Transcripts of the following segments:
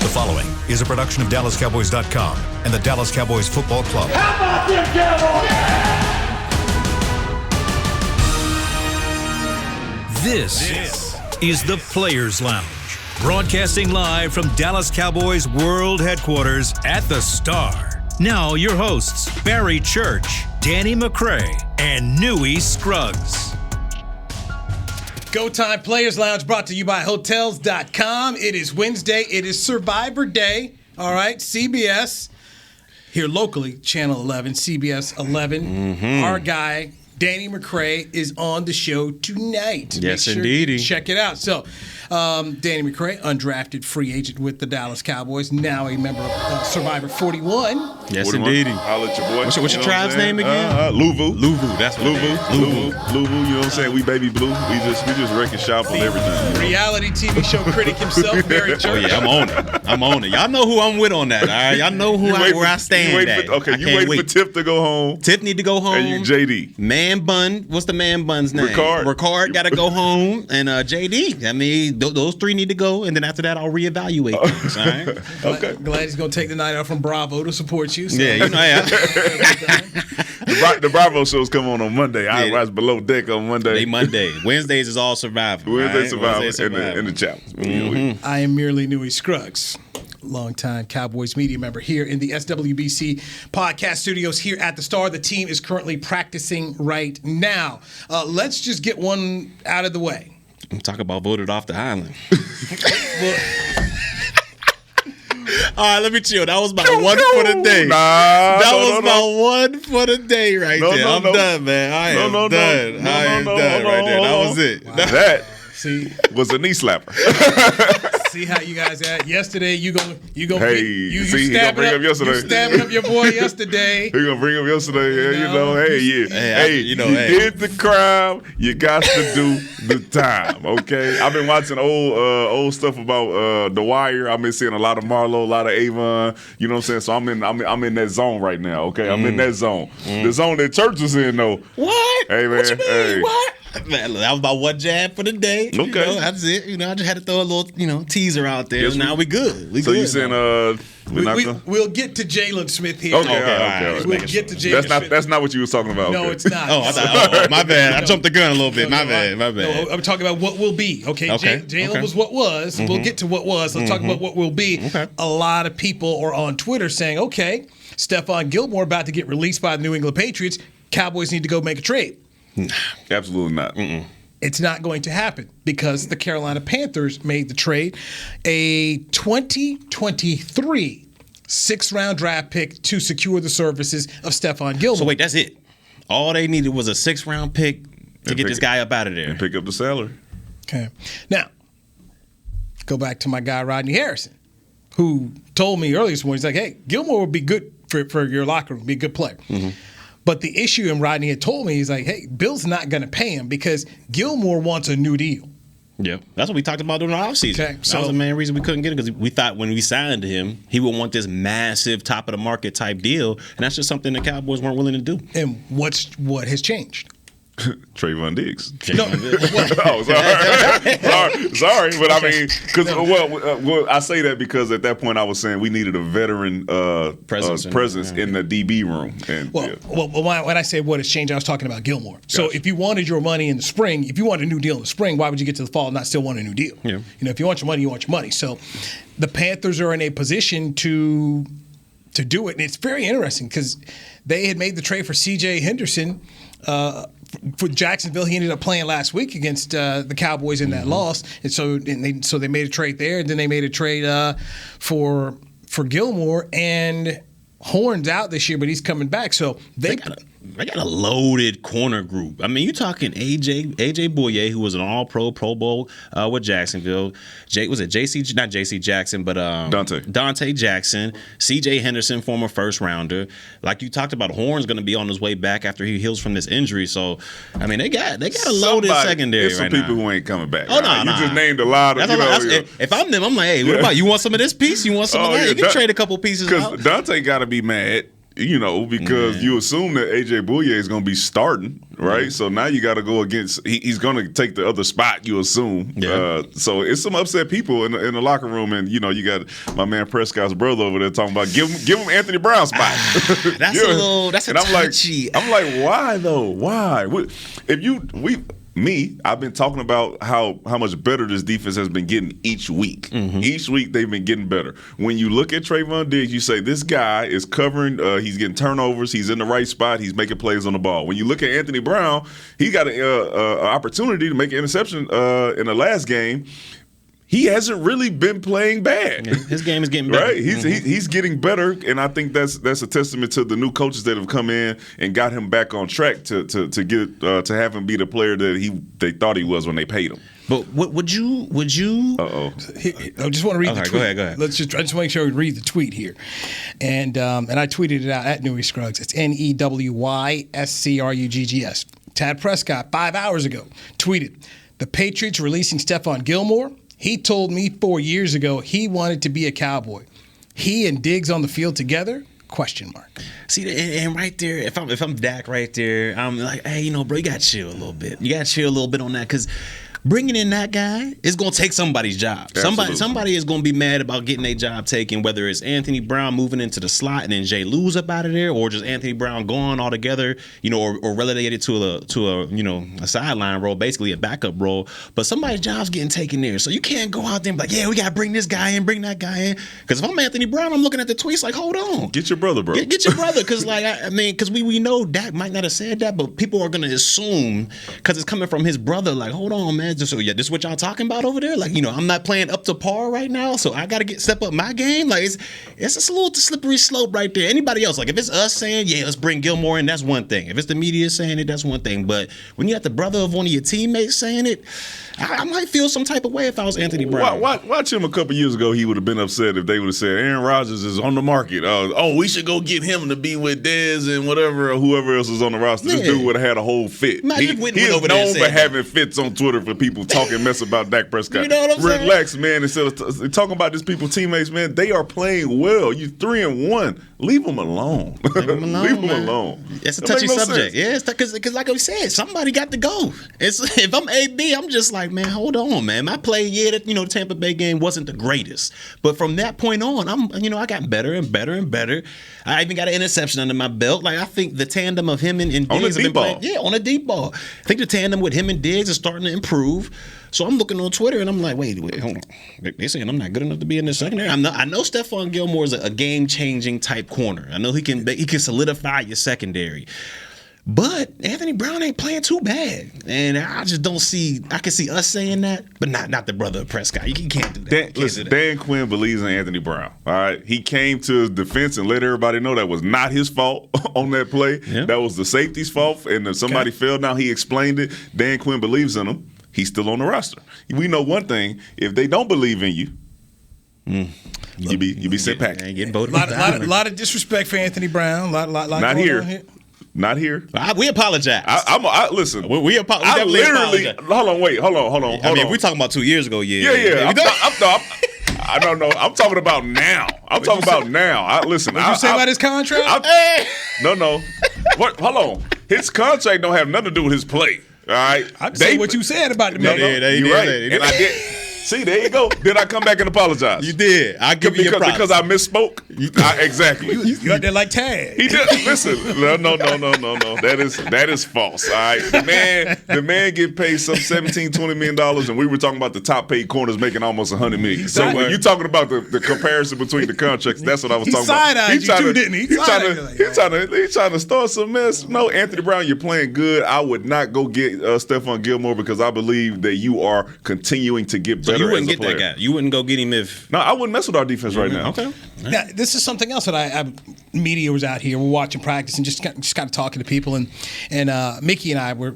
The following is a production of DallasCowboys.com and the Dallas Cowboys Football Club. How about them Cowboys? This is the Players Lounge, broadcasting live from Dallas Cowboys World Headquarters at the Star. Now your hosts, Barry Church, Danny McCray, and Newy Scruggs. Go Time Players Lounge brought to you by Hotels.com. It is Wednesday. It is Survivor Day. All right, CBS. Here locally, Channel 11, CBS 11. Our guy, Danny McCray, is on the show tonight. Yes, Make sure indeedy. you check it out. So, Danny McCray, undrafted free agent with the Dallas Cowboys, now a member of Survivor 41. Yes, 41. indeedy. Holla at your boy. What's your tribe's name again? Louvu. Louvu, that's what it is. Louvu. You know what I'm saying? We baby blue. We just wrecking shop on everything. Reality TV show critic himself, Barry Church. Oh, yeah, I'm on it. Y'all know who I'm with on that, all right? Y'all know where I stand at. You wait for Tip to go home. Tip need to go home. And you JD. Man Bun. What's the Man Bun's name? Ricard got to go home. And JD. I mean, those three need to go. And then after that, I'll reevaluate things, all right? Okay. Glad he's going to take the night out from Bravo to support you. So. Yeah, you know, yeah. The Bravo shows come on Monday. I watch Below Deck on Monday. They Monday. Wednesdays is all Survivor. Wednesday right? Survivor in the challenge. I am merely Newy Scruggs, longtime Cowboys media member here in the SWBC podcast studios here at the Star. The team is currently practicing right now. Let's just get one out of the way. I'm talking about voted off the island. All right, let me chill. That was my one for the day. That was my one for the day right there. I'm done, man. I am done right there. That was it. Wow. That was a knee slapper. See how you guys at yesterday? You stabbing up your boy yesterday. He gonna bring up yesterday. You did the crime. You got to do the time. Okay. I've been watching old stuff about The Wire. I've been seeing a lot of Marlo, a lot of Avon. You know what I'm saying? So I'm in that zone right now. Okay. I'm in that zone. The zone that Church was in though. What? Hey man. What you mean? What? Man, that was my one jab for the day. Okay. You know, that's it. You know, I just had to throw a little, teaser out there. Now we good. So you saying we'll get to Jalen Smith here. Okay, all right. We'll get to Jalen Smith. That's not what you was talking about. No, okay. it's not. Oh, I thought, my bad. I jumped the gun a little bit. My bad. No, I'm talking about what will be. Okay. Jalen was what was. We'll get to what was. Let's talk about what will be. Okay. A lot of people are on Twitter saying, okay, Stefan Gilmore about to get released by the New England Patriots. Cowboys need to go make a trade. Absolutely not. It's not going to happen because the Carolina Panthers made the trade, a 2023 sixth-round draft pick to secure the services of Stefan Gilmore. So wait, that's it? All they needed was a sixth-round pick to get this guy up out of there. And pick up the salary. Okay. Now, go back to my guy Rodney Harrison, who told me earlier this morning, he's like, hey, Gilmore would be good for your locker room, be a good player. But the issue, and Rodney had told me, he's like, hey, Bill's not going to pay him because Gilmore wants a new deal. Yeah, that's what we talked about during the offseason. Okay, that was the main reason we couldn't get him because we thought when we signed him, he would want this massive top-of-the-market type deal, and that's just something the Cowboys weren't willing to do. And what has changed? Trayvon Diggs. No. Sorry, but I mean, because I say that because at that point I was saying we needed a veteran presence in the DB room. And, when I say what has changed, I was talking about Gilmore. So if you wanted your money in the spring, if you wanted a new deal in the spring, why would you get to the fall and not still want a new deal? Yeah. If you want your money, you want your money. So the Panthers are in a position to do it, and it's very interesting because they had made the trade for C.J. Henderson. For Jacksonville, he ended up playing last week against the Cowboys in that loss, and so they made a trade there, and then they made a trade for Gilmore, and Horn's out this year, but he's coming back, so they got a loaded corner group. I mean, you're talking AJ Bouye, who was an All-Pro, Pro Bowl with Jacksonville. Not J.C. Jackson, but Dante Jackson, C.J. Henderson, former first rounder. Like you talked about, Horn's going to be on his way back after he heals from this injury. So, I mean, they got a loaded secondary right now. There's some people who ain't coming back. Oh, no, you just named a lot of. If I'm them, I'm like, hey, what about you? Want some of this piece? You want some of that? You can trade a couple pieces out. Because Dante got to be mad. because you assume that A.J. Bouye is going to be starting, right? Mm-hmm. So now you got to go against he's going to take the other spot, you assume. Yeah. So it's some upset people in the locker room, and you got my man Prescott's brother over there talking about give him Anthony Brown's spot. That's a touchy. I'm like, why though? Why? I've been talking about how much better this defense has been getting each week. Mm-hmm. Each week they've been getting better. When you look at Trayvon Diggs, you say this guy is covering, he's getting turnovers, he's in the right spot, he's making plays on the ball. When you look at Anthony Brown, he got an opportunity to make an interception in the last game. He hasn't really been playing bad. Yeah, his game is getting better. Right? He's getting better, and I think that's a testament to the new coaches that have come in and got him back on track to have him be the player that they thought he was when they paid him. But would you? I just want to read the tweet. Go ahead. I just want to make sure we read the tweet here, and I tweeted it out at Newy Scruggs. It's NEWYSCRUGGS. Tad Prescott 5 hours ago tweeted, "The Patriots releasing Stefan Gilmore. He told me 4 years ago he wanted to be a Cowboy. He and Diggs on the field together? ? See, and right there, if I'm Dak right there, I'm like, hey, bro, you got to chill a little bit. You got to chill a little bit on that, because bringing in that guy is going to take somebody's job. Somebody is going to be mad about getting their job taken, whether it's Anthony Brown moving into the slot and then Jay Lew's up out of there, or just Anthony Brown gone altogether, or relegated to a sideline role, basically a backup role. But somebody's job's getting taken there. So you can't go out there and be like, yeah, we got to bring this guy in, bring that guy in. Because if I'm Anthony Brown, I'm looking at the tweets like, hold on. Get your brother, bro. Get your brother. Because, because we know Dak might not have said that, but people are going to assume, because it's coming from his brother, like, hold on, man. This is what y'all talking about over there? Like, I'm not playing up to par right now, so I got to step up my game. Like, it's a little slippery slope right there. Anybody else, like, if it's us saying, yeah, let's bring Gilmore in, that's one thing. If it's the media saying it, that's one thing. But when you got the brother of one of your teammates saying it, I might feel some type of way if I was Anthony Brown. Watch him a couple years ago. He would have been upset if they would have said Aaron Rodgers is on the market. We should go get him to be with Dez and whatever, or whoever else is on the roster. Yeah. This dude would have had a whole fit. He is known for having fits on Twitter for people talking mess about Dak Prescott. You know what I'm saying? Relax, man. Instead of talking about these people, teammates, man, they are playing well. You 3-1. Leave them alone. Leave them alone. It's a touchy subject. Yeah, because like I said, somebody got to go. If I'm AB, I'm just like, man, hold on, man. My play, the Tampa Bay game wasn't the greatest, but from that point on, I got better and better and better. I even got an interception under my belt. Like, I think the tandem of him and Diggs have been playing. Yeah, on a deep ball. I think the tandem with him and Diggs is starting to improve. So I'm looking on Twitter and I'm like, wait, hold on. They're saying I'm not good enough to be in the secondary. I know Stefan Gilmore is a game-changing type corner. I know he can solidify your secondary. But Anthony Brown ain't playing too bad. And I just don't see – I can see us saying that, but not the brother of Prescott. You can't do that. Dan Quinn believes in Anthony Brown, all right? He came to his defense and let everybody know that was not his fault on that play. Yeah. That was the safety's fault, and if somebody fell down, he explained it. Dan Quinn believes in him. He's still on the roster. We know one thing: if they don't believe in you, you be sent back. A lot of disrespect for Anthony Brown. Not here. Not here. We apologize. Listen. We apologize. Hold on. I mean, if we're talking about 2 years ago, yeah. I don't know. I'm talking about now. Listen. What you say about his contract? No. What? Hold on. His contract don't have nothing to do with his play. All right. I say what you said about the man. You're right. And I did. See, there you go. Then I come back and apologize. You did. I give you your props. Because I misspoke. Exactly. You out there like Tad. He did. Listen. No. That is false. All right. The man get paid some $17-20 million, and we were talking about the top paid corners making almost $100 million. So when you talking about the comparison between the contracts, that's what I was talking about. He side-eyed you too, didn't he? He's trying to start some mess. No, Anthony Brown, you're playing good. I would not go get Stefan Gilmore because I believe that you are continuing to get better. You wouldn't get that guy. You wouldn't go get him if. No, I wouldn't mess with our defense right now. Okay. Now, this is something else that media was out here. We're watching practice and just kind of talking to people. And Mickey and I were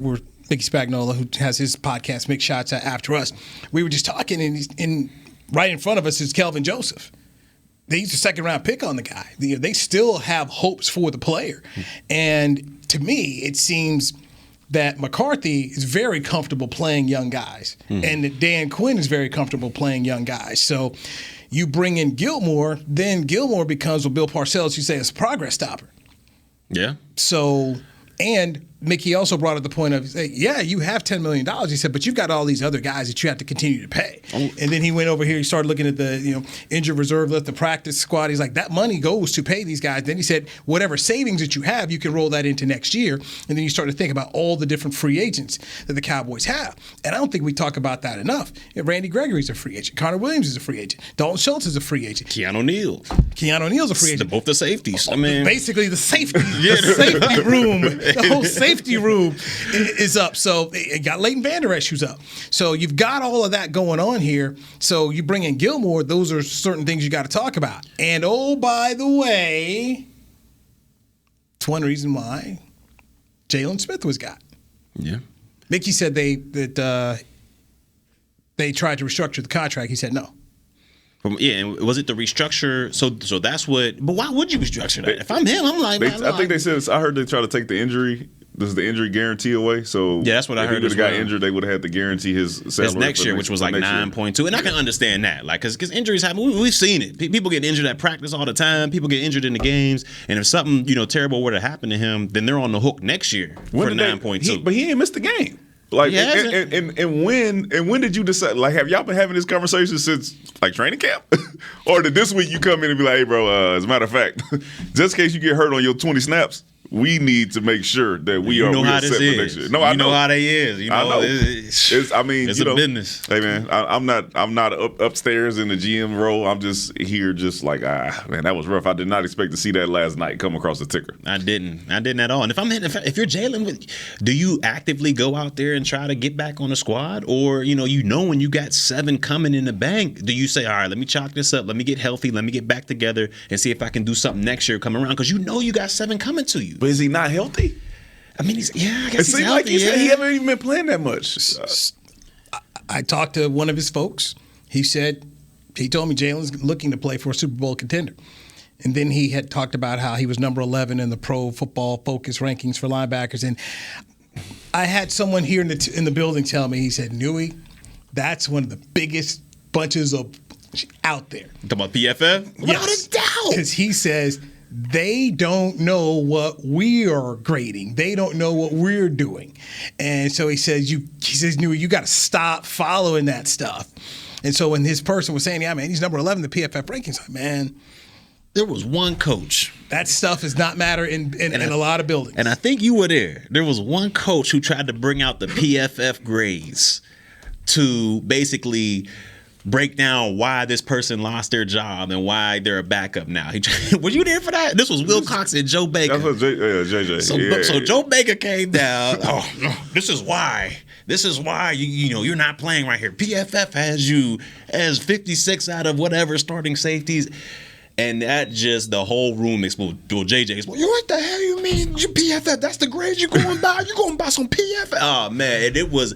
Mickey Spagnola, who has his podcast, Mick Shots After Us. We were just talking, and right in front of us is Kelvin Joseph. They used a second-round pick on the guy. They still have hopes for the player. And to me, it seems that McCarthy is very comfortable playing young guys, and that Dan Quinn is very comfortable playing young guys. So you bring in Gilmore, then Gilmore becomes what Bill Parcells used to say is a progress stopper. Yeah. So, and Mickey also brought up the point of, yeah, you have $10 million. He said, but you've got all these other guys that you have to continue to pay. And then he went over here, he started looking at the injured reserve list, the practice squad. He's like, that money goes to pay these guys. Then he said, whatever savings that you have, you can roll that into next year. And then you start to think about all the different free agents that the Cowboys have. And I don't think we talk about that enough. Randy Gregory's a free agent. Connor Williams is a free agent. Dalton Schultz is a free agent. Keanu Neal. Keanu Neal's a free agent. Both the safeties. I mean, basically the safety, the safety room, the whole safety room is up. So it got Leighton Vander Esch who's up. So you've got all of that going on here. So you bring in Gilmore, those are certain things you got to talk about. And oh, by the way, it's one reason why Jaylon Smith was got. Yeah. Mickey said they tried to restructure the contract. He said no. Yeah, and was it the restructure? So that's what. But why would you restructure that? If I'm him, I'm like, I think they said. I heard they try to take the injury. This is the injury guarantee away. So yeah, that's what I heard. If he would have got injured, they would have had to guarantee his salary next year, which was like 9.2. And I can understand that, like, because injuries happen. We've seen it. People get injured at practice all the time. People get injured in the games. And if something terrible were to happen to him, then they're on the hook next year for 9.2. But he ain't missed the game. Like, and when did you decide? Like, have y'all been having this conversation since like training camp, or did this week you come in and be like, hey, bro? As a matter of fact, just in case you get hurt on your 20 snaps, we need to make sure that we are set for next year. No, I know how they is. I know. It's a business. Hey man, I'm not upstairs in the GM role. I'm just here, just like man, that was rough. I did not expect to see that last night come across the ticker. I didn't at all. And if you're Jalen, do you actively go out there and try to get back on the squad, or when you got 7 coming in the bank, do you say, all right, let me chalk this up, let me get healthy, let me get back together, and see if I can do something next year coming around, because you got 7 coming to you. But is he not healthy? I mean, I guess he's healthy. Like he said, he haven't even been playing that much. I talked to one of his folks. He told me Jalen's looking to play for a Super Bowl contender. And then he had talked about how he was number 11 in the Pro Football Focus rankings for linebackers. And I had someone here in the building tell me, he said, Newy, that's one of the biggest bunches of out there. You talking about PFF? Without a doubt. Because he says, they don't know what we are grading. They don't know what we're doing. And so he says, Newy, you got to stop following that stuff. And so when his person was saying, yeah, man, he's number 11 in the PFF rankings, like, man, there was one coach. That stuff does not matter in a lot of buildings. And I think you were there. There was one coach who tried to bring out the PFF grades to basically break down why this person lost their job and why they're a backup now. Were you there for that? This was Will Cox and Joe Baker. That's what JJ. So Joe Baker came down. Oh, no, this is why. This is why you're not playing right here. PFF has you as 56 out of whatever starting safeties. And that just, the whole room exploded. Well, JJ exploded. What the hell you mean? You PFF, that's the grade you're going by? You're going by some PFF? Oh, man. And it was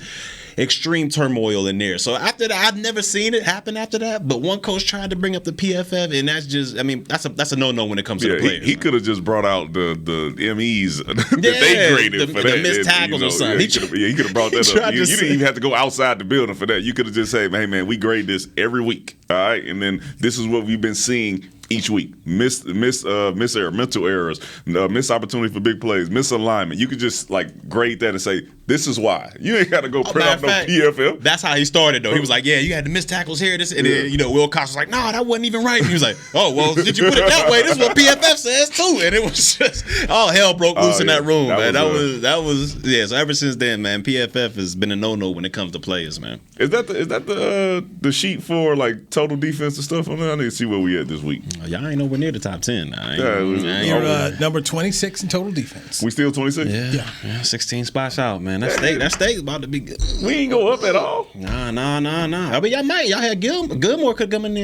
extreme turmoil in there. So after that, I've never seen it happen after that. But one coach tried to bring up the PFF, and that's just, I mean, that's a no-no when it comes to the players. He could have just brought out the MEs that they graded for that. The missed tackles or something. He could have brought that up. You didn't even have to go outside the building for that. You could have just said, hey, man, we grade this every week. All right? And then this is what we've been seeing each week. Mental errors, missed opportunity for big plays, misalignment. You could just like grade that and say, this is why. You ain't got to go print off no PFF. That's how he started though. He was like, yeah, you had the missed tackles here. This, and then, Will Cox was like, no, that wasn't even right. And he was like, oh, well, did you put it that way? This is what PFF says too. And it was just all hell broke loose in that room, man. That was So ever since then, man, PFF has been a no-no when it comes to players, man. Is that the sheet for like total defensive stuff on there? I need to see where we at this week. Y'all ain't nowhere near the top 10. You're number 26 in total defense. We still 26? Yeah, 16 spots out, man. That steak about to be good. We ain't go up at all. Nah. I mean, y'all might. Y'all had Gilmore could come in there.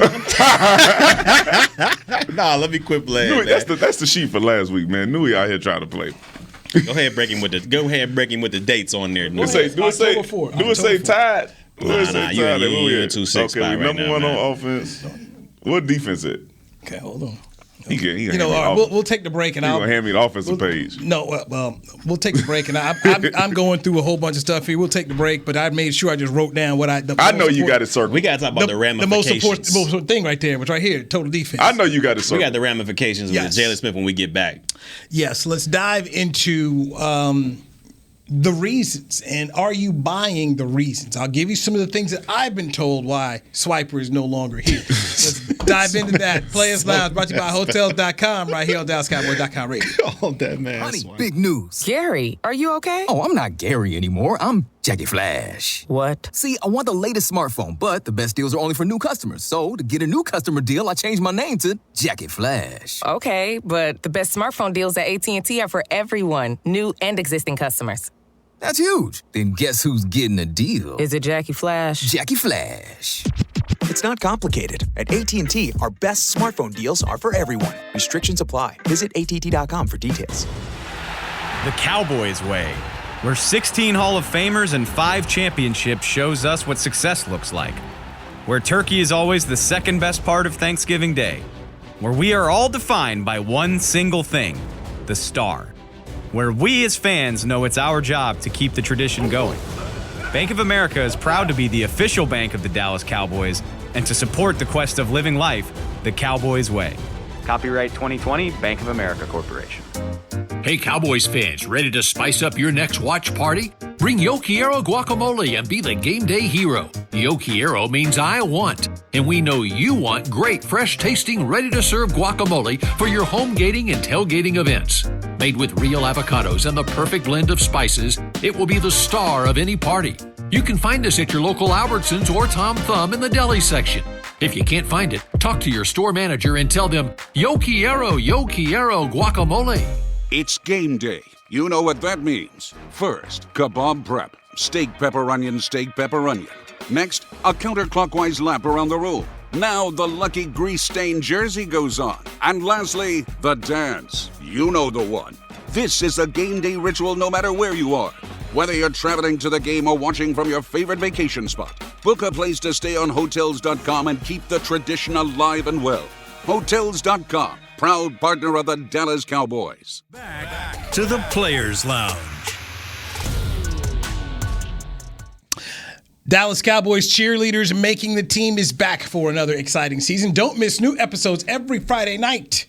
Nah, let me quit playing. Newy, that's the sheet for last week, man. Newy out here trying to play. Go ahead, break him with the dates on there. Do it say tied? Nah, you're in 2-6 spot right number now, one man. on offense. What defense it? Okay, hold on. We'll take the break and You're going to hand me the offensive page. No, well, we'll take the break and I'm going through a whole bunch of stuff here. We'll take the break, but I made sure I just wrote down what I know you got it circled. We got to talk about the ramifications. The most important thing right there, which right here, total defense. I know you got it circled. We got the ramifications with Jalen Smith when we get back. Yes, let's dive into the reasons, and are you buying the reasons? I'll give you some of the things that I've been told why Swiper is no longer here. Let's dive into that. Players Lounge brought to you by Hotels.com right here on DallasCowboys.com radio. Oh, that man. Honey, big news. Gary, are you okay? Oh, I'm not Gary anymore. I'm Jackie Flash. What? See, I want the latest smartphone, but the best deals are only for new customers. So to get a new customer deal, I changed my name to Jackie Flash. Okay, but the best smartphone deals at AT&T are for everyone, new and existing customers. That's huge. Then guess who's getting a deal? Is it Jackie Flash? Jackie Flash. It's not complicated. At AT&T, our best smartphone deals are for everyone. Restrictions apply. Visit att.com for details. The Cowboys way, where 16 Hall of Famers and 5 championships shows us what success looks like. Where turkey is always the second best part of Thanksgiving Day. Where we are all defined by one single thing, the star. Where we as fans know it's our job to keep the tradition going. Bank of America is proud to be the official bank of the Dallas Cowboys and to support the quest of living life the Cowboys way. Copyright 2020, Bank of America Corporation. Hey Cowboys fans, ready to spice up your next watch party? Bring Yo Quiero guacamole and be the game day hero. Yo Quiero means I want, and we know you want great, fresh-tasting, ready-to-serve guacamole for your home gating and tailgating events. Made with real avocados and the perfect blend of spices, it will be the star of any party. You can find us at your local Albertsons or Tom Thumb in the deli section. If you can't find it, talk to your store manager and tell them, Yo Quiero guacamole. It's game day. You know what that means. First, kebab prep. Steak, pepper, onion, steak, pepper, onion. Next, a counterclockwise lap around the room. Now the lucky grease-stained jersey goes on. And lastly, the dance. You know the one. This is a game day ritual no matter where you are. Whether you're traveling to the game or watching from your favorite vacation spot, book a place to stay on Hotels.com and keep the tradition alive and well. Hotels.com, proud partner of the Dallas Cowboys. Back to the Players Lounge. Dallas Cowboys cheerleaders making the team is back for another exciting season. Don't miss new episodes every Friday night.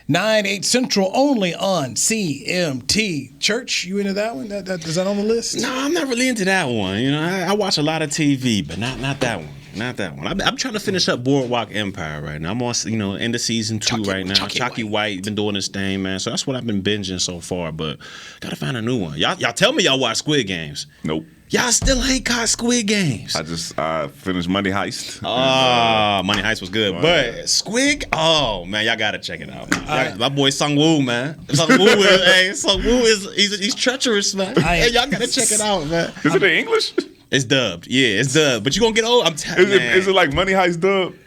9/8 Central only on CMT. Church, you into that one? Is that on the list? No, I'm not really into that one. You know, I watch a lot of TV, but not that one. Not that one. I'm trying to finish up Boardwalk Empire right now. I'm on, end of season 2 right now. Chalky White been doing this thing, man. So that's what I've been binging so far. But gotta find a new one. Y'all tell me y'all watch Squid Games. Nope. Y'all still ain't caught Squid Games. I finished Money Heist. Oh, Money Heist was good. Wow. But Squid, oh, man, y'all got to check it out. My boy Sung Woo, man. Sung Woo he's treacherous, man. Hey, y'all got to check it out, man. Is it in English? It's dubbed. Yeah, it's dubbed. But you going to get old. I'm telling you. Is it like Money Heist dubbed?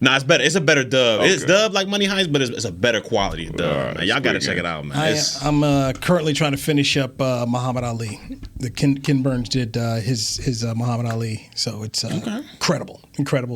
Nah, it's better. It's a better dub. Okay. It's dubbed like Money Heist, but it's a better quality dub. Man. Y'all got to check it out, man. I'm currently trying to finish up Muhammad Ali. The Ken Burns did his Muhammad Ali, so it's incredible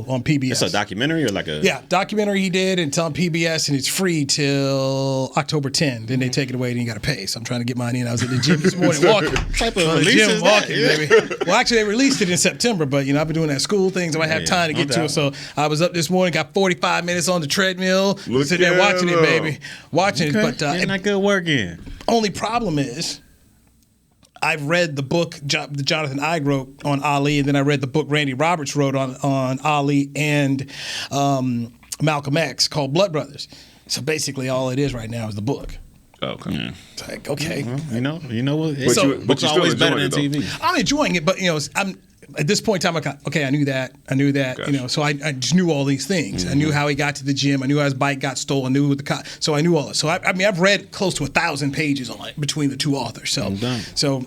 on PBS. It's a documentary or like a documentary he did. And it's on PBS and it's free till October 10. Then they take it away and you got to pay. So I'm trying to get mine in. I was at the gym this morning walking. Baby. Well, actually they released it in September, but I've been doing that school thing, so I have time to get to it. So I was up this morning. Got 45 minutes on the treadmill. Sitting there watching it, baby. Watching it. But getting that good work in. Only problem is I've read the book that Jonathan Ive wrote on Ali, and then I read the book Randy Roberts wrote on Ali and Malcolm X called Blood Brothers. So basically all it is right now is the book. Okay. Yeah. It's like, okay. You know what? Books are always better than TV. I'm enjoying it, but I'm at this point in time, I knew that. Gotcha. So I just knew all these things. Mm-hmm. I knew how he got to the gym. I knew how his bike got stolen. I knew what so I knew all this. So I've read close to 1,000 pages on it between the two authors. So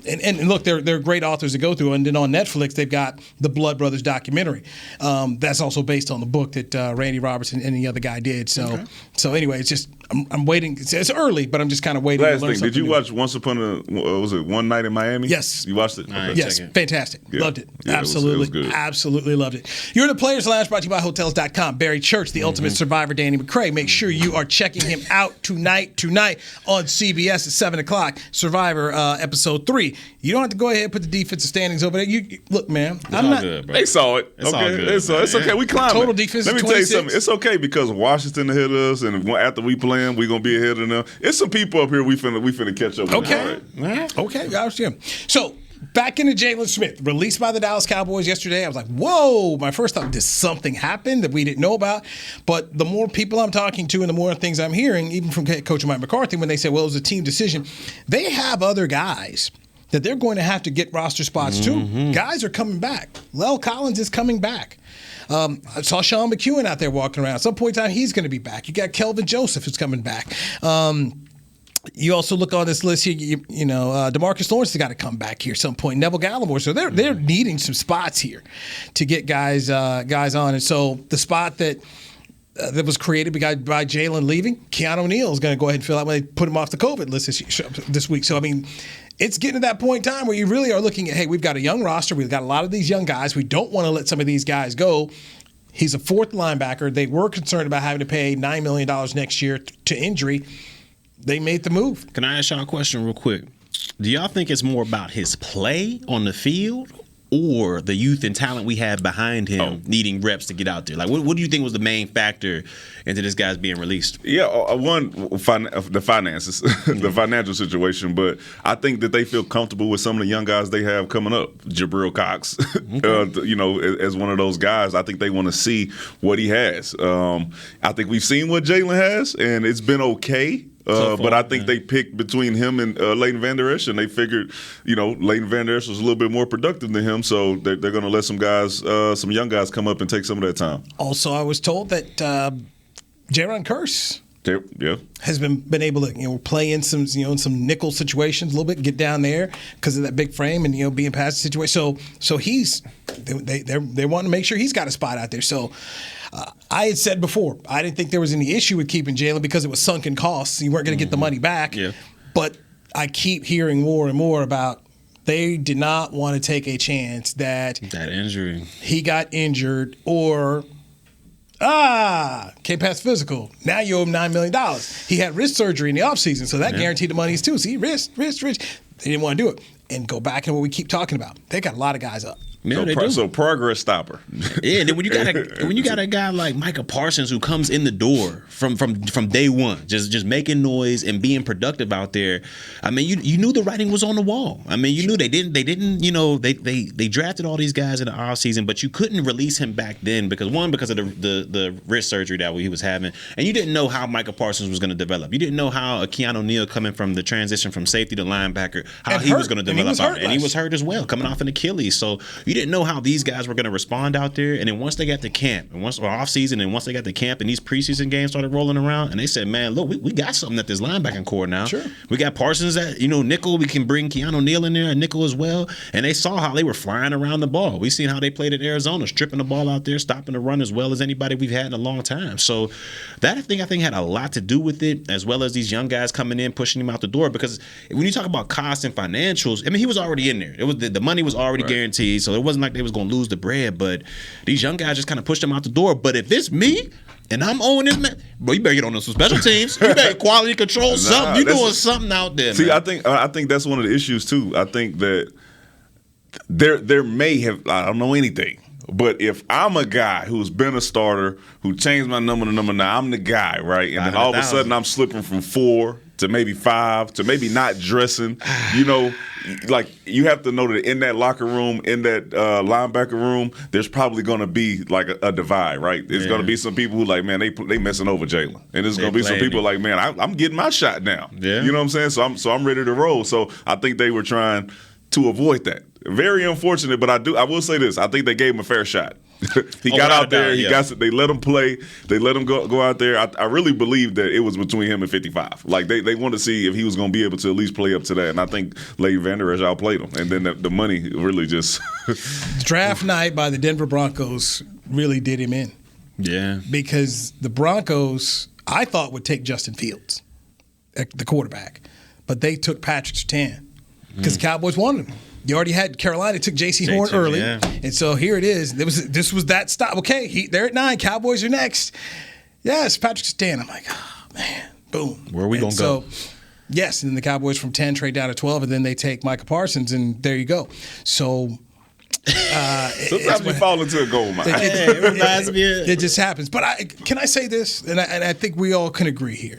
and look, they're great authors to go through. And then on Netflix, they've got the Blood Brothers documentary. That's also based on the book that Randy Roberts and the other guy did. So anyway, it's just I'm waiting. It's early, but I'm just kind of waiting. Last to learn thing, did you new. watch Once Upon One Night in Miami? Yes. You watched it? Okay. Yes, fantastic. Yeah. Loved it. Yeah, Absolutely. it was good. Absolutely loved it. You're in the Players Lounge, brought to you by Hotels.com. Barry Church, the ultimate survivor, Danny McCray. Make sure you are checking him out tonight on CBS at 7 o'clock, Survivor episode 3. You don't have to go ahead and put the defensive standings over there. You look, man. I'm not good, bro. They saw it. It's okay. all good. It's okay. We climbing. Total defense Let me 26. tell you something. It's okay because Washington ahead of us, and after we play them, we're going to be ahead of them. It's some people up here we finna catch up with. Okay. Right. Okay. I understand. So, back into Jaylon Smith, released by the Dallas Cowboys yesterday. I was like, whoa. My first thought, did something happen that we didn't know about? But the more people I'm talking to and the more things I'm hearing, even from Coach Mike McCarthy, when they say, well, it was a team decision, they have other guys that they're going to have to get roster spots too. Guys are coming back. Lel Collins is coming back. I saw Sean McEwen out there walking around. At some point in time, he's going to be back. You got Kelvin Joseph who's coming back. You also look on this list here, you know, DeMarcus Lawrence has got to come back here at some point. Neville Gallimore. So they're needing some spots here to get guys on. And so the spot that was created by Jalen leaving, Keanu Neal is going to go ahead and fill out when they put him off the COVID list this week. So, I mean, it's getting to that point in time where you really are looking at, hey, we've got a young roster. We've got a lot of these young guys. We don't want to let some of these guys go. He's a fourth linebacker. They were concerned about having to pay $9 million next year to injury. They made the move. Can I ask y'all a question real quick? Do y'all think it's more about his play on the field or the youth and talent we have behind him needing reps to get out there? Like, what do you think was the main factor into this guy's being released? Yeah, the finances, the financial situation. But I think that they feel comfortable with some of the young guys they have coming up. Jabril Cox, you know, as one of those guys. I think they want to see what he has. I think we've seen what Jalen has, and it's been okay. But I think they picked between him and Leighton Vander Esch, and they figured, you know, Leighton Vander Esch was a little bit more productive than him, so they're going to let some guys, some young guys, come up and take some of that time. Also, I was told that Jaron Curse has been able to play in some some nickel situations a little bit, get down there because of that big frame and being past the situation. So they want to make sure he's got a spot out there. So. I had said before, I didn't think there was any issue with keeping Jalen because it was sunken costs. You weren't going to get the money back. Yeah. But I keep hearing more and more about they did not want to take a chance that injury. He got injured or can't pass physical. Now you owe him $9 million. He had wrist surgery in the offseason, so that guaranteed the monies too. See, wrist. They didn't want to do it. And go back to what we keep talking about. They got a lot of guys up. Yeah, so progress stopper. Yeah, and then when you got a guy like Micah Parsons who comes in the door from day one, just making noise and being productive out there. I mean, you knew the writing was on the wall. I mean, you knew they didn't they drafted all these guys in the offseason, but you couldn't release him back then because of the wrist surgery that he was having, and you didn't know how Micah Parsons was going to develop. You didn't know how Keanu Neal coming from the transition from safety to linebacker, how he was going to develop, and he was hurt as well, coming off an Achilles. So you didn't know how these guys were going to respond out there. And then once they got to camp, and once they got to camp, and these preseason games started rolling around, and they said, "Man, look, we got something at this linebacking core now. Sure. We got Parsons at nickel. We can bring Keanu Neal in there at nickel as well." And they saw how they were flying around the ball. We seen how they played at Arizona, stripping the ball out there, stopping the run as well as anybody we've had in a long time. So that I think had a lot to do with it, as well as these young guys coming in, pushing him out the door. Because when you talk about cost and financials, I mean, he was already in there. It was the money was already guaranteed, so it wasn't like they was going to lose the bread. But these young guys just kind of pushed him out the door. But if it's me and I'm owning this man, bro, you better get on some special teams. You better quality control something. You doing something out there. See, man. I think that's one of the issues too. I think that there may have, I don't know anything. But if I'm a guy who's been a starter, who changed my number to number 9, I'm the guy, right? And then all of a sudden I'm slipping from 4 to maybe 5 to maybe not dressing. Like you have to know that in that locker room, in that linebacker room, there's probably going to be like a divide, right? There's going to be some people who like, man, they messing over Jalen, and there's going to be some people like, man, I'm getting my shot now. Yeah. You know what I'm saying? So I'm ready to roll. So I think they were trying to avoid that. Very unfortunate, but I will say this: I think they gave him a fair shot. He got out there. They let him play. They let him go out there. I really believe that it was between him and 55. Like they wanted to see if he was going to be able to at least play up to that. And I think Leighton Vander Esch outplayed him. And then the money really just draft night by the Denver Broncos really did him in. Yeah, because the Broncos, I thought would take Justin Fields, the quarterback, but they took Patrick Surtain because the Cowboys wanted him. You already had Carolina took J.C. Horn early, and so here it is. This was that stop. Okay, they're at 9. Cowboys are next. Yes, Patrick Surtain. I'm like, oh man, boom. Where are we gonna go? Yes, and then the Cowboys from 10 trade down to 12, and then they take Micah Parsons, and there you go. So. Sometimes we fall into a gold mine. It just happens. But can I say this? And I think we all can agree here.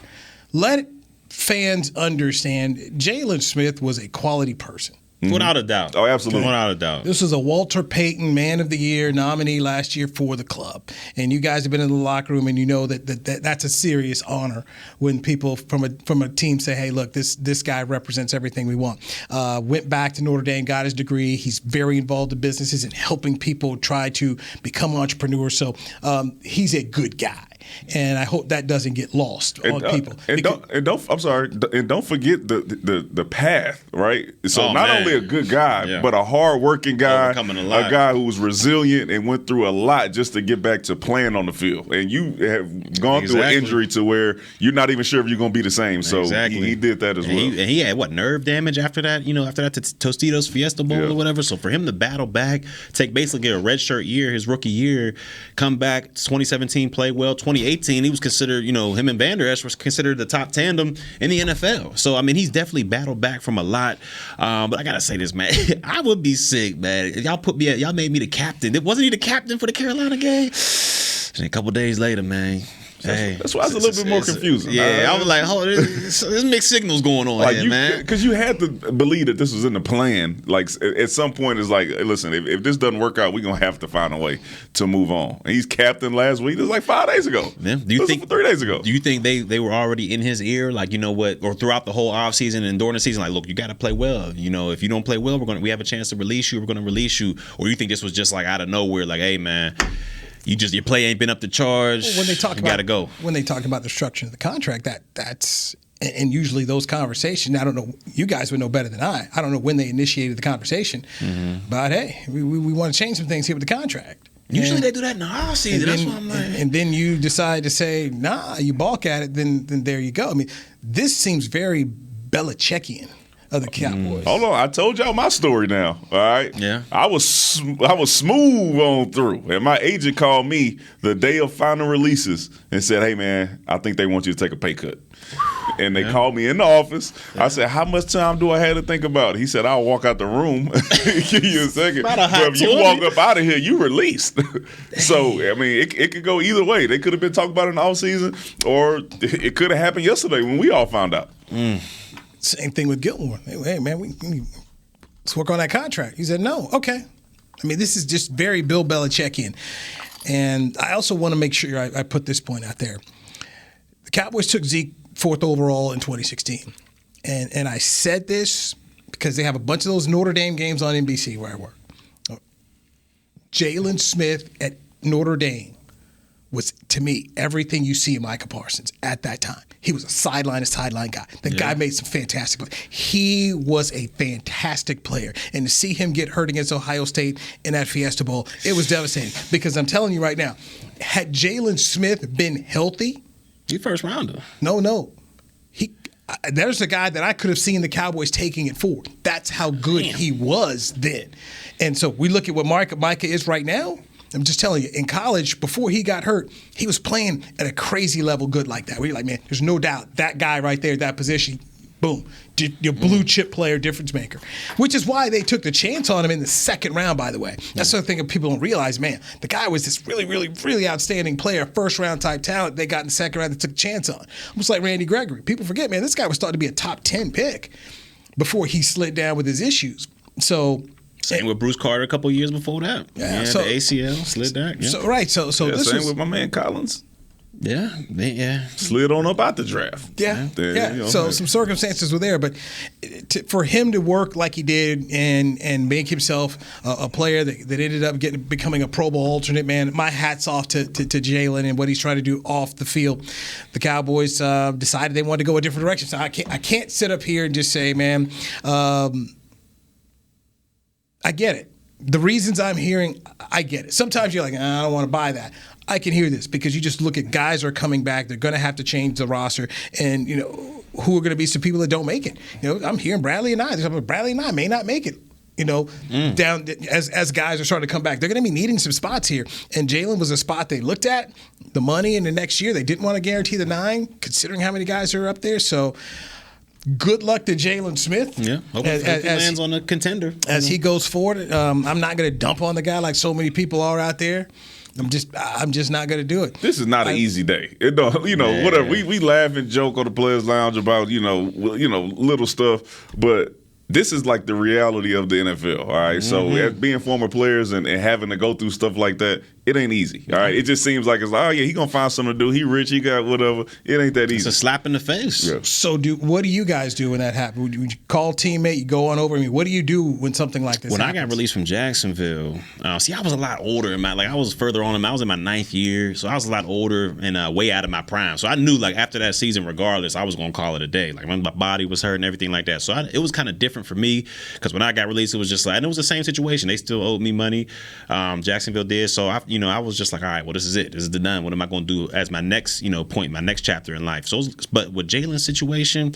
Let fans understand Jaylon Smith was a quality person. Without a doubt. Oh, absolutely. Without a doubt. This was a Walter Payton Man of the Year nominee last year for the club. And you guys have been in the locker room and you know that's a serious honor when people from a team say, hey, look, this guy represents everything we want. Went back to Notre Dame, got his degree. He's very involved in businesses and helping people try to become entrepreneurs. So he's a good guy. And I hope that doesn't get lost on people. Don't forget the path, right? So not only a good guy, but a hard-working guy, a guy who was resilient and went through a lot just to get back to playing on the field. And you have gone through an injury to where you're not even sure if you're going to be the same. So he did that as well. And he had nerve damage after that. After that Tostitos Fiesta Bowl or whatever. So for him to battle back, take basically a redshirt year, his rookie year, come back 2017, play well. 2018, he was considered, him and Van Der Esch was considered the top tandem in the NFL. So, I mean, he's definitely battled back from a lot. But I got to say this, man. I would be sick, man. Y'all made me the captain. Wasn't he the captain for the Carolina game? And a couple days later, man. That's why it's a little bit more confusing. Yeah, I was like, there's mixed signals going on here, man. Because you had to believe that this was in the plan. Like, at some point, it's like, hey, listen, if this doesn't work out, we're going to have to find a way to move on. And he's captain last week. It was like 5 days ago. Yeah. Do you think 3 days ago? Do you think they were already in his ear? Like, you know what? Or throughout the whole offseason and during the season, like, look, you got to play well. If you don't play well, we have a chance to release you. We're going to release you. Or you think this was just like out of nowhere, like, hey, man, your play ain't been up to charge. Well, when they talk you got to go. When they talk about the structure of the contract, that's and usually those conversations. I don't know. You guys would know better than I. I don't know when they initiated the conversation, but hey, we want to change some things here with the contract. Usually they do that in the offseason. That's why I'm like. And then you decide to say, nah, you balk at it. Then there you go. I mean, this seems very Belichickian of the Cowboys. Hold on, I told y'all my story now. All right. Yeah. I was smooth on through, and my agent called me the day of final releases and said, "Hey man, I think they want you to take a pay cut." And they called me in the office. I said, "How much time do I have to think about it?" He said, "I'll walk out the room. Give you a second. But if you walk up out of here, you released." So I mean, it could go either way. They could have been talking about it in the offseason, or it could have happened yesterday when we all found out. Same thing with Gilmore. Hey, man, let's work on that contract. He said, no. Okay. I mean, this is just very Bill Belichickian. And I also want to make sure I put this point out there. The Cowboys took Zeke 4th overall in 2016. And I said this because they have a bunch of those Notre Dame games on NBC where I work. Jalen Smith at Notre Dame was, to me, everything you see in Micah Parsons at that time. He was a sideline guy. The guy made some fantastic plays. He was a fantastic player. And to see him get hurt against Ohio State in that Fiesta Bowl, it was devastating. Because I'm telling you right now, had Jalen Smith been healthy, he first rounder. No. There's a guy that I could have seen the Cowboys taking it forward. That's how good he was then. And so we look at what Micah is right now. I'm just telling you, in college, before he got hurt, he was playing at a crazy level good like that. Where you're like, man, there's no doubt that guy right there, that position, boom, your blue chip player, difference maker. Which is why they took the chance on him in the 2nd round, by the way. That's the thing that people don't realize, man. The guy was this really, really, really outstanding player, 1st round type talent they got in the 2nd round that took a chance on. Almost like Randy Gregory. People forget, man, this guy was starting to be a top 10 pick before he slid down with his issues. So same with Bruce Carter a couple years before that. So, the ACL slid back. Yeah. So right. So this same with my man Collins. Yeah. Slid on up out the draft. Yeah. So some circumstances were there, but for him to work like he did and make himself a player that ended up becoming a Pro Bowl alternate, man, my hat's off to Jalen and what he's trying to do off the field. The Cowboys decided they wanted to go a different direction. So I can't sit up here and just say, man, I get it. the reasons I'm hearing, I get it. Sometimes you're like, I don't want to buy that. I can hear this because you just look at guys are coming back. They're going to have to change the roster. And, who are going to be some people that don't make it? I'm hearing Bradley and I may not make it. Down as guys are starting to come back. They're going to be needing some spots here. And Jalen was a spot they looked at. The money in the next year, they didn't want to guarantee the 9, considering how many guys are up there. So good luck to Jaylon Smith. Yeah, hope he lands on a contender. As he goes forward, I'm not going to dump on the guy like so many people are out there. I'm just not going to do it. This is not an easy day. It don't, whatever. We laugh and joke on the Players Lounge about, little stuff, but this is like the reality of the NFL, all right? So as being former players and having to go through stuff like that, it ain't easy, all right? It just seems like it's like, oh, yeah, he going to find something to do. He rich, he got whatever. It ain't that easy. It's a slap in the face. Yeah. So what do you guys do when that happens? Would you call a teammate, you go on over? What do you do when something like this happens? When I got released from Jacksonville, I was a lot older. I was further on. I was in my 9th year, so I was a lot older and way out of my prime. So I knew, after that season, regardless, I was going to call it a day. My body was hurt and everything like that. So it was kind of different for me because when I got released, it was just and it was the same situation. They still owed me money. Jacksonville did. So I was just like, all right, well, this is it. This is the done. What am I going to do as my next, point, my next chapter in life? So, but with Jalen's situation,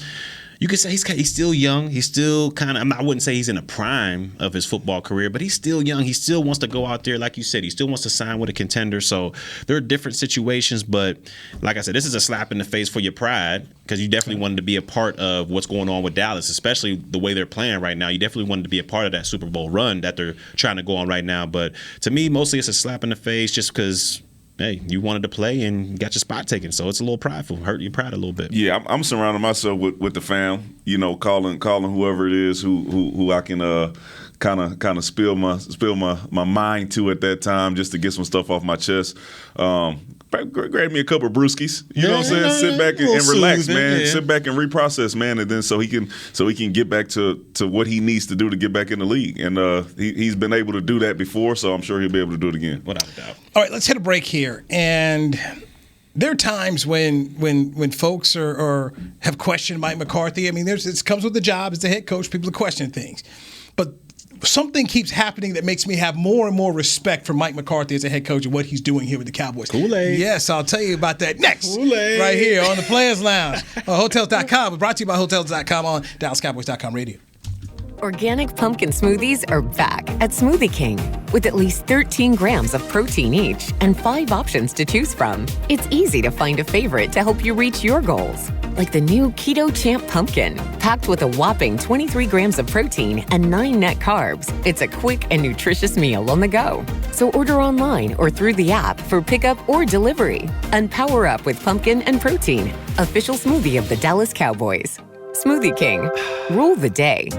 you could say he's still young. He's still kind of, I wouldn't say he's in the prime of his football career, but he's still young. He still wants to go out there, like you said. He still wants to sign with a contender. So there are different situations, but like I said, this is a slap in the face for your pride because you definitely wanted to be a part of what's going on with Dallas, especially the way they're playing right now. You definitely wanted to be a part of that Super Bowl run that they're trying to go on right now. But to me, mostly it's a slap in the face just because hey, you wanted to play and got your spot taken, so it's a little prideful, hurt your pride a little bit. Yeah, I'm surrounding myself with the fam, calling whoever it is who I can kind of spill my mind to at that time just to get some stuff off my chest. Grab me a couple of brewskis, you know what I'm saying? Sit back and relax, man. Yeah. Sit back and reprocess, man, and then so he can get back to what he needs to do to get back in the league. And he's been able to do that before, so I'm sure he'll be able to do it again. Without a doubt. All right, let's hit a break here. And there are times when folks are have questioned Mike McCarthy. I mean, it comes with the job as the head coach. People are questioning things, but something keeps happening that makes me have more and more respect for Mike McCarthy as a head coach and what he's doing here with the Cowboys. Kool-Aid. Yes, I'll tell you about that next. Kool-Aid. Right here on the Players Lounge on Hotels.com. Brought to you by Hotels.com on DallasCowboys.com radio. Organic pumpkin smoothies are back at Smoothie King with at least 13 grams of protein each and 5 options to choose from. It's easy to find a favorite to help you reach your goals, like the new Keto Champ Pumpkin, packed with a whopping 23 grams of protein and 9 net carbs. It's a quick and nutritious meal on the go. So order online or through the app for pickup or delivery. And power up with pumpkin and protein. Official smoothie of the Dallas Cowboys. Smoothie King. Rule the day.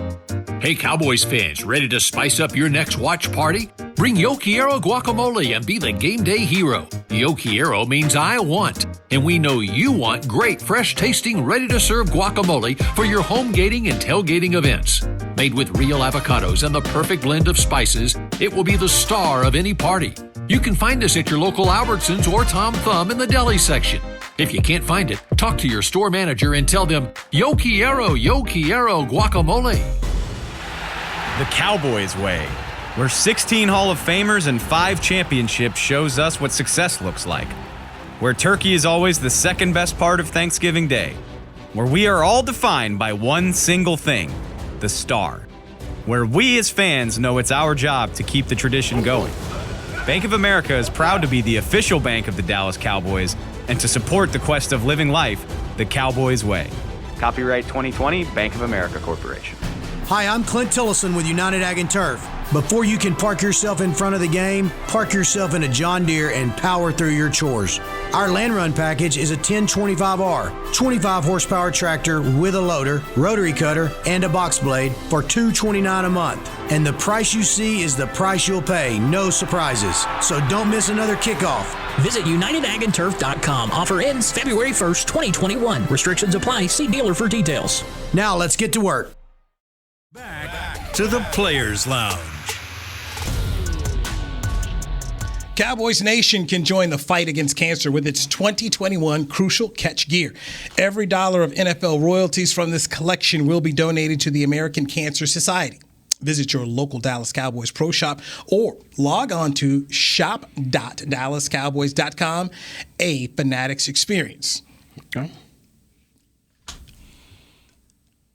Hey, Cowboys fans, ready to spice up your next watch party? Bring Yo Quiero guacamole and be the game day hero. Yo Quiero means I want, and we know you want great, fresh-tasting, ready-to-serve guacamole for your home gating and tailgating events. Made with real avocados and the perfect blend of spices, it will be the star of any party. You can find us at your local Albertsons or Tom Thumb in the deli section. If you can't find it, talk to your store manager and tell them, Yo Quiero guacamole. The Cowboys way, where 16 Hall of Famers and 5 championships shows us what success looks like. Where turkey is always the second best part of Thanksgiving Day. Where we are all defined by one single thing, the star. Where we as fans know it's our job to keep the tradition going. Bank of America is proud to be the official bank of the Dallas Cowboys and to support the quest of living life the Cowboys way. Copyright 2020, Bank of America Corporation. Hi, I'm Clint Tillison with United Ag and Turf. Before you can park yourself in front of the game, park yourself in a John Deere and power through your chores. Our Land Run package is a 1025R, 25 horsepower tractor with a loader, rotary cutter, and a box blade for $229 a month. And the price you see is the price you'll pay, no surprises. So don't miss another kickoff. Visit UnitedAgAndTurf.com. Offer ends February 1st, 2021. Restrictions apply. See dealer for details. Now let's get to work. Back to the Players Lounge. Cowboys Nation can join the fight against cancer with its 2021 Crucial Catch gear. Every dollar of NFL royalties from this collection will be donated to the American Cancer Society. Visit your local Dallas Cowboys Pro Shop or log on to shop.dallascowboys.com. A Fanatics experience. Okay.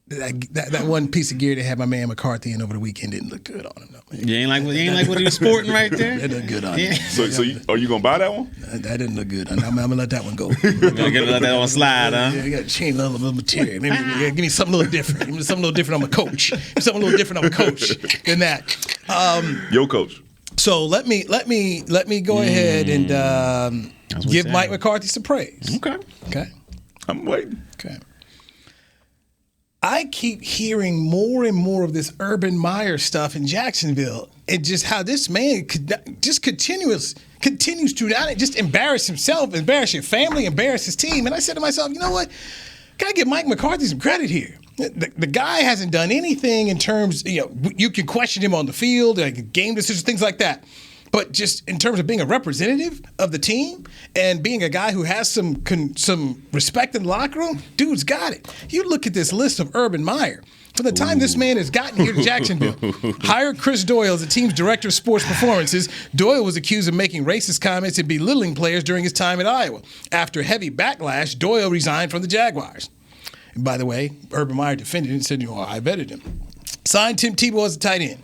That one piece of gear they had my man McCarthy in over the weekend didn't look good on him. No. You ain't like what he was sporting right there? That looked good on him. So are you gonna buy that one? That didn't look good. I'm gonna let that one go. You're gonna let that one slide, huh? Yeah, you gotta change a little material. Maybe give me something a little different. Give me something a little different. I'm a coach. Something a little different. I'm a coach than that. Yo, coach. So let me go ahead and give Mike McCarthy some praise. Okay. I'm waiting. Okay. I keep hearing more and more of this Urban Meyer stuff in Jacksonville, and just how this man continues to not just embarrass himself, embarrass your family, embarrass his team. And I said to myself, you know what? Can I give Mike McCarthy some credit here? The guy hasn't done anything in terms, you can question him on the field, like game decisions, things like that. But just in terms of being a representative of the team and being a guy who has some respect in the locker room, dude's got it. You look at this list of Urban Meyer. From the time this man has gotten here to Jacksonville, hired Chris Doyle as the team's director of sports performances. Doyle was accused of making racist comments and belittling players during his time at Iowa. After heavy backlash, Doyle resigned from the Jaguars. And by the way, Urban Meyer defended it and said, I vetted him. Signed Tim Tebow as a tight end.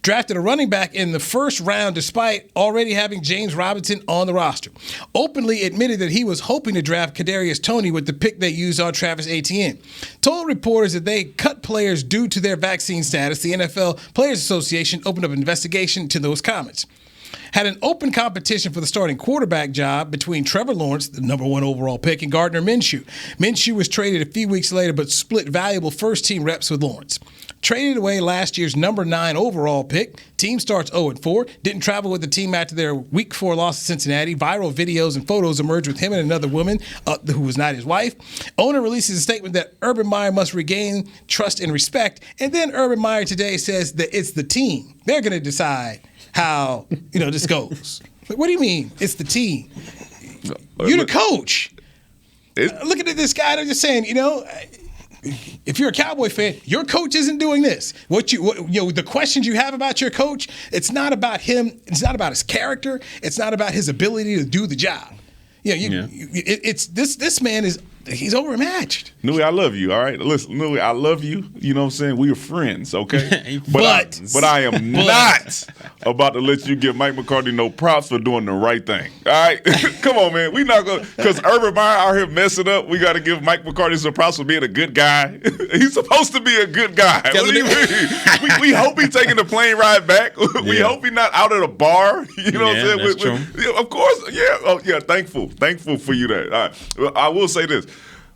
Drafted a running back in the first round despite already having James Robinson on the roster. Openly admitted that he was hoping to draft Kadarius Toney with the pick they used on Travis Etienne. Told reporters that they cut players due to their vaccine status. The NFL Players Association opened up an investigation to those comments. Had an open competition for the starting quarterback job between Trevor Lawrence, the number 1 overall pick, and Gardner Minshew. Minshew was traded a few weeks later but split valuable first-team reps with Lawrence. Traded away last year's number 9 overall pick. Team starts 0-4. Didn't travel with the team after their Week 4 loss to Cincinnati. Viral videos and photos emerged with him and another woman who was not his wife. Owner releases a statement that Urban Meyer must regain trust and respect. And then Urban Meyer today says that it's the team. They're going to decide how this goes. What do you mean? It's the team. You're the coach. Looking at this guy, they're just saying, if you're a Cowboy fan, your coach isn't doing this. The questions you have about your coach, it's not about him. It's not about his character. It's not about his ability to do the job. It's this man he's overmatched. Newy, I love you, all right? Listen, Newy, I love you. You know what I'm saying? We are friends, okay? But I am not about to let you give Mike McCarthy no props for doing the right thing, all right? Come on, man. We not going to – because Urban Meyer out here messing up, we got to give Mike McCarthy some props for being a good guy. He's supposed to be a good guy. What do you mean? We hope he's taking the plane ride back. We hope he's not out at a bar. You know what I'm saying? That's true. Of course, yeah. Oh, yeah, thankful for you that. All right. I will say this.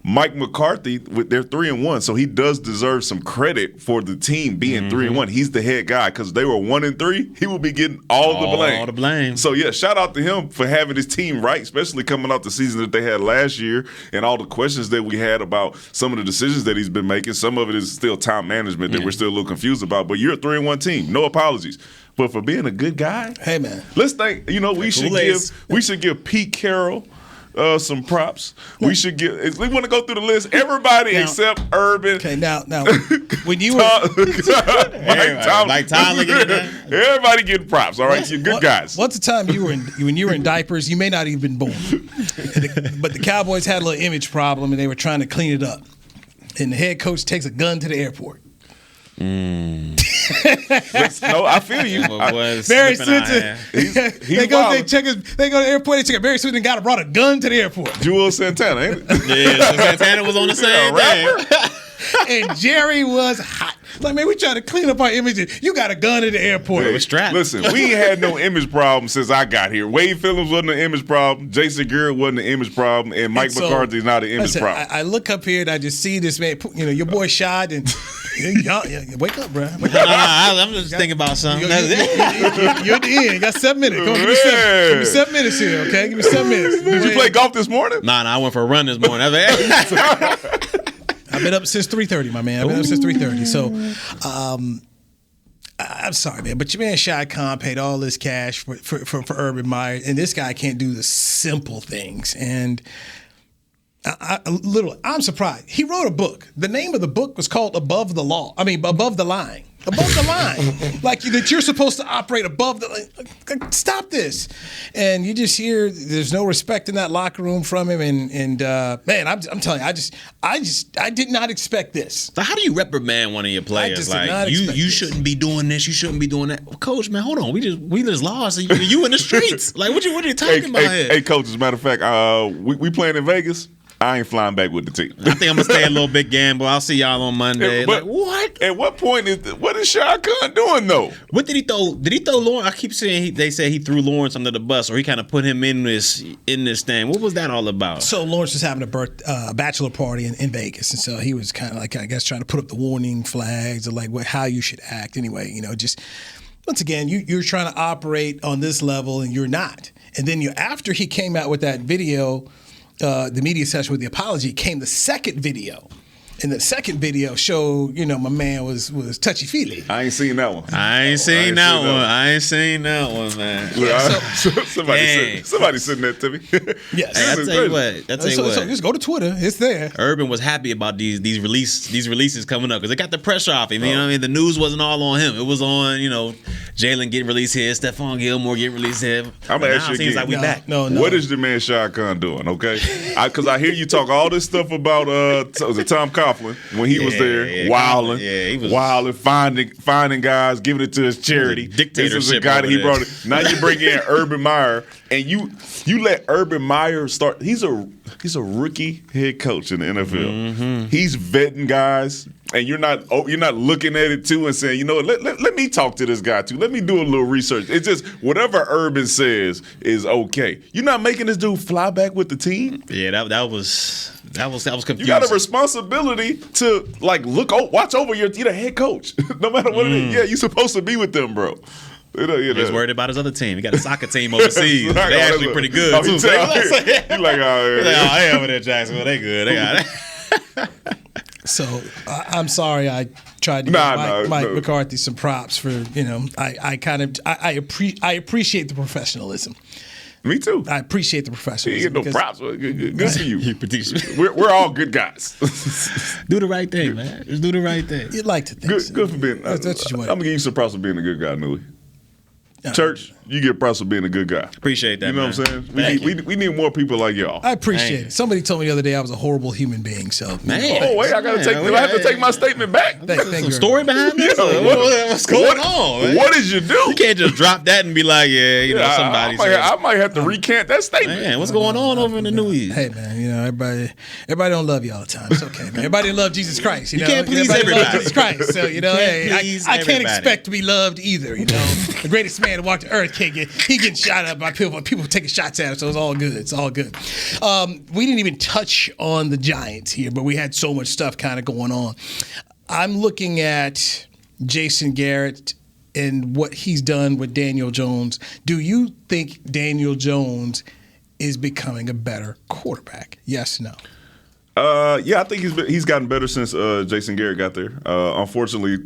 Mike McCarthy, they're 3-1, so he does deserve some credit for the team being 3-1. He's the head guy because they were 1-3. He will be getting all the blame. All the blame. So yeah, shout out to him for having his team right, especially coming out the season that they had last year and all the questions that we had about some of the decisions that he's been making. Some of it is still time management that we're still a little confused about. But you're a 3-1 team. No apologies. But for being a good guy, hey man, let's think. We should give Pete Carroll some props. We should get. If we want to go through the list, everybody except Urban. Okay, now when you were Mike Tomlin, everybody getting props. All right, you're good guys. Once a time when you were in diapers, you may not have been born, but the Cowboys had a little image problem and they were trying to clean it up. And the head coach takes a gun to the airport. No, I feel you. Barry Swinton. They go to the airport. They check it. Barry Swinton brought a gun to the airport. Jules Santana, ain't it? Yeah, so Santana was on the same thing. And Jerry was hot. Like, man, we trying to clean up our images. You got a gun at the airport. It was strapped. Listen, we ain't had no image problem since I got here. Wade Phillips wasn't an image problem. Jason Garrett wasn't an image problem. And Mike McCarthy's not an image problem. I look up here and I just see this man, your boy shot and wake up, bro. I'm just thinking about something. You're at the end. You got 7 minutes. Come on, give me 7 minutes here, okay? Give me 7 minutes. Did you play golf this morning? Nah, I went for a run this morning. I've been up since 3:30, my man. I've been up since 3:30. So, I'm sorry, man, but your man Shad Khan paid all this cash for Urban Meyer, and this guy can't do the simple things. And I'm surprised. He wrote a book. The name of the book was called Above the Line. above the line, like that you're supposed to operate above the. Stop this, and you just hear there's no respect in that locker room from him, and man, I'm telling you, I did not expect this. So how do you reprimand one of your players? Like you shouldn't be doing this, you shouldn't be doing that. Well, Coach, man, hold on, we just lost. You in the streets? Like what are you talking about here? Hey, Coach, as a matter of fact, we playing in Vegas. I ain't flying back with the team. I think I'm gonna stay a little bit gamble. I'll see y'all on Monday. But what? At what point what is Shad Khan doing though? What did he throw? Did he throw Lawrence? I keep saying they say he threw Lawrence under the bus, or he kind of put him in this thing. What was that all about? So Lawrence was having a bachelor party in Vegas, and so he was kind of like, I guess, trying to put up the warning flags of like how you should act. Anyway, just once again, you're trying to operate on this level, and you're not. And then after he came out with that video. The media session with the apology came the second video. And the second video showed, my man was touchy-feely. I ain't seen that one. I ain't seen that one, man. Yeah, somebody sitting there to me. Yes. Hey, I'll tell you what. So just go to Twitter. It's there. Urban was happy about these releases coming up because it got the pressure off him. You know what I mean? The news wasn't all on him. It was on, Jaylon getting released here, Stefan Gilmore getting released here. I'm going to ask you again. Like we back. No. What is the man Shad Khan doing, okay? Because I hear you talk all this stuff about Tom Coughlin when he was there, wilding, he was wilding, finding guys, giving it to his charity. Dictatorship. This is a guy that he brought it. Now you bring in Urban Meyer, and you let Urban Meyer start. He's a rookie head coach in the NFL. Mm-hmm. He's vetting guys. And you're not looking at it too and saying, let me talk to this guy too. Let me do a little research. It's just whatever Urban says is okay. You're not making this dude fly back with the team. Yeah, that was confusing. You got a responsibility to watch over your head coach, no matter what it is. Yeah, you're supposed to be with them, bro. He's worried about his other team. He got a soccer team overseas. They actually pretty good too. He's like, oh, over there, Jacksonville. They good. They got it. So I'm sorry I tried to give Mike McCarthy some props for I appreciate the professionalism. Me too. I appreciate the professionalism. You get no props. Good for you. We're all good guys. Do the right thing, man. Just do the right thing. You'd like to think. Good for being. That's what you want. I'm gonna give you some props for being a good guy, Newy. Church, you get props for being a good guy. Appreciate that. You know what I'm saying? We need more people like y'all. I appreciate it. Somebody told me the other day I was a horrible human being. So man, oh wait, I have to take my statement back. Some story behind this. What's going on? Man? What did you do? You can't just drop that and be like, somebody. I might have to recant that statement. Man, what's going on over in the Newy? Hey man, everybody don't love you all the time. It's okay, man. Everybody love Jesus Christ. You can't please everybody. Love Jesus Christ. So I can't expect to be loved either. The greatest man to walk the earth he getting shot up by people taking shots at him, so it's all good. It's all good. We didn't even touch on the Giants here, but we had so much stuff kind of going on. I'm looking at Jason Garrett and what he's done with Daniel Jones. Do you think Daniel Jones is becoming a better quarterback? Yes, no? Yeah, I think he's gotten better since Jason Garrett got there. Unfortunately,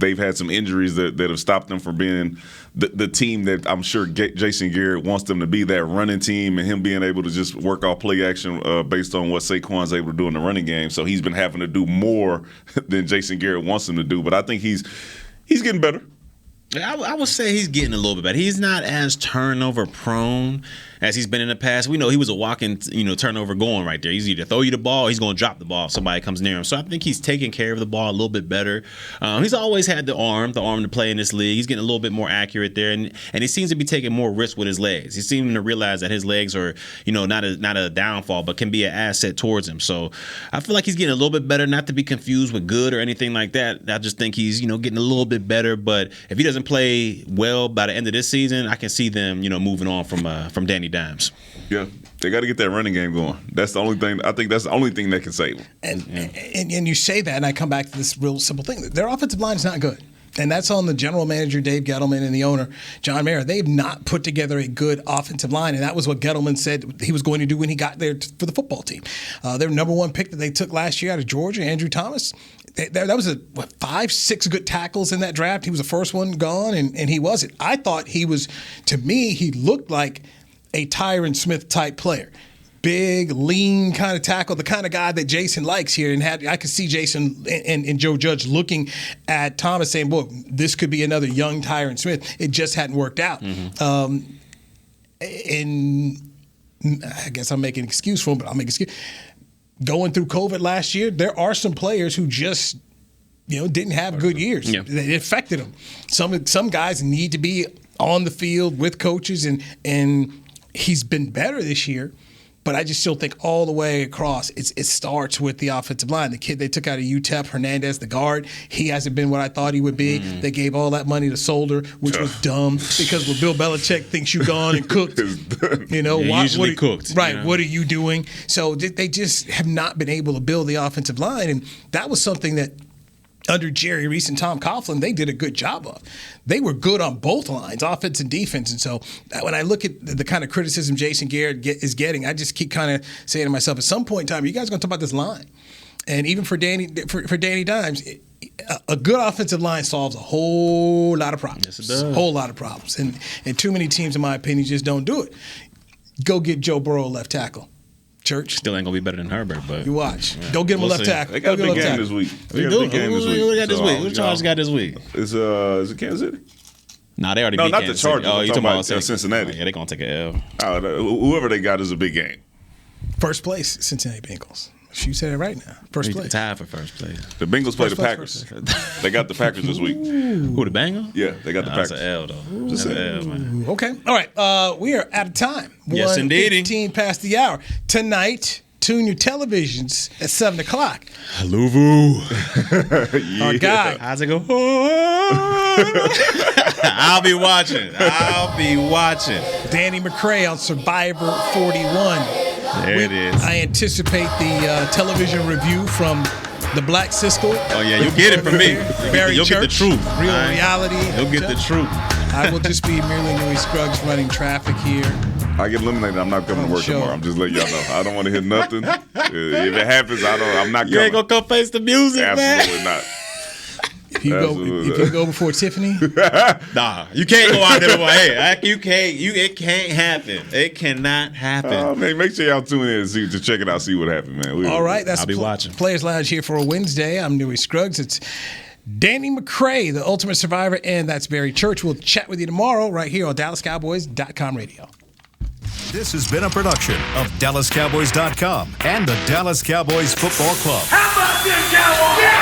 they've had some injuries that have stopped them from being the team that I'm sure Jason Garrett wants them to be, that running team, and him being able to just work off play action based on what Saquon's able to do in the running game. So he's been having to do more than Jason Garrett wants him to do. But I think he's getting better. I would say he's getting a little bit better. He's not as turnover prone as he's been in the past. We know he was a walking, turnover going right there. He's either throw you the ball or he's going to drop the ball if somebody comes near him. So I think he's taking care of the ball a little bit better. He's always had the arm to play in this league. He's getting a little bit more accurate there, and he seems to be taking more risks with his legs. He's seeming to realize that his legs are, not a downfall, but can be an asset towards him. So I feel like he's getting a little bit better, not to be confused with good or anything like that. I just think he's, getting a little bit better. But if he doesn't play well by the end of this season, I can see them, moving on from Danny Dimes. Yeah, they got to get that running game going. That's the only thing. I think that's the only thing that can save them. And you say that, and I come back to this real simple thing: their offensive line is not good. And that's on the general manager, Dave Gettleman, and the owner, John Meyer. They've not put together a good offensive line, and that was what Gettleman said he was going to do when he got there for the football team. Their number one pick that they took last year out of Georgia, Andrew Thomas, that was 5-6 good tackles in that draft. He was the first one gone, and he wasn't. I thought he was, to me, he looked like a Tyron Smith type player. big, lean kind of tackle, the kind of guy that Jason likes here. And I could see Jason and Joe Judge looking at Thomas saying, boy, this could be another young Tyron Smith. It just hadn't worked out. And I guess I'm making an excuse for him, but I'll make an excuse. Going through COVID last year, there are some players who just didn't have good years. Yeah. It affected them. Some guys need to be on the field with coaches, and he's been better this year. But I just still think all the way across, it starts with the offensive line. The kid they took out of UTEP, Hernandez, the guard, he hasn't been what I thought he would be. They gave all that money to Solder, which was dumb because when Bill Belichick thinks you've gone and cooked, usually cooked. Right, what are you doing? So they just have not been able to build the offensive line, and that was something that under Jerry Reese and Tom Coughlin, they did a good job of. They were good on both lines, offense and defense. And so when I look at the kind of criticism Jason Garrett is getting, I just keep kind of saying to myself, at some point in time, you guys are going to talk about this line. And even for Danny Dimes, a good offensive line solves a whole lot of problems. Yes, it does. A whole lot of problems. And too many teams, in my opinion, just don't do it. Go get Joe Burrow left tackle. Church. Still ain't going to be better than Herbert, but. You watch. Go get him a left tackle. They got a big game this week. What got this week? What Chargers got this week? Is it Kansas City? Nah, they already beat Kansas the Chargers. Oh, you talking about Cincinnati. Yeah, they're going to take an L. Whoever they got is a big game. First place, Cincinnati Bengals. You said it right now. First place. Tied for first place. The Bengals play the Packers. They got the Packers this week. Who, the Bengals? Yeah, they got the Packers. That's an L, though. That's an L, man. Okay. All right. We are out of time. Yes, indeed. 15 past the hour. Tonight, tune your televisions at 7 o'clock. Louvu. Our guy. How's it go? I'll be watching. Danny McCray on Survivor 41. There it is. I anticipate the television review from the Black Siskel. Oh, yeah, you'll get it from me. You'll get the truth. Real reality. You'll get the truth. I will just be merely Newy Scruggs running traffic here. I get eliminated. I'm not coming to work tomorrow. I'm just letting y'all know. I don't want to hear nothing. If it happens, I'm not coming. You ain't going to come face the music, Absolutely man. not. If you go before Tiffany, nah, you can't go out there before. Hey, you can't. It can't happen. It cannot happen. Oh man, make sure y'all tune in to check it out, see what happened, man. All right, that's I'll be watching Players Lounge here for a Wednesday. I'm Newy Scruggs. It's Danny McCray, the Ultimate Survivor, and that's Barry Church. We'll chat with you tomorrow right here on DallasCowboys.com radio. This has been a production of DallasCowboys.com and the Dallas Cowboys Football Club. How about this, Cowboys?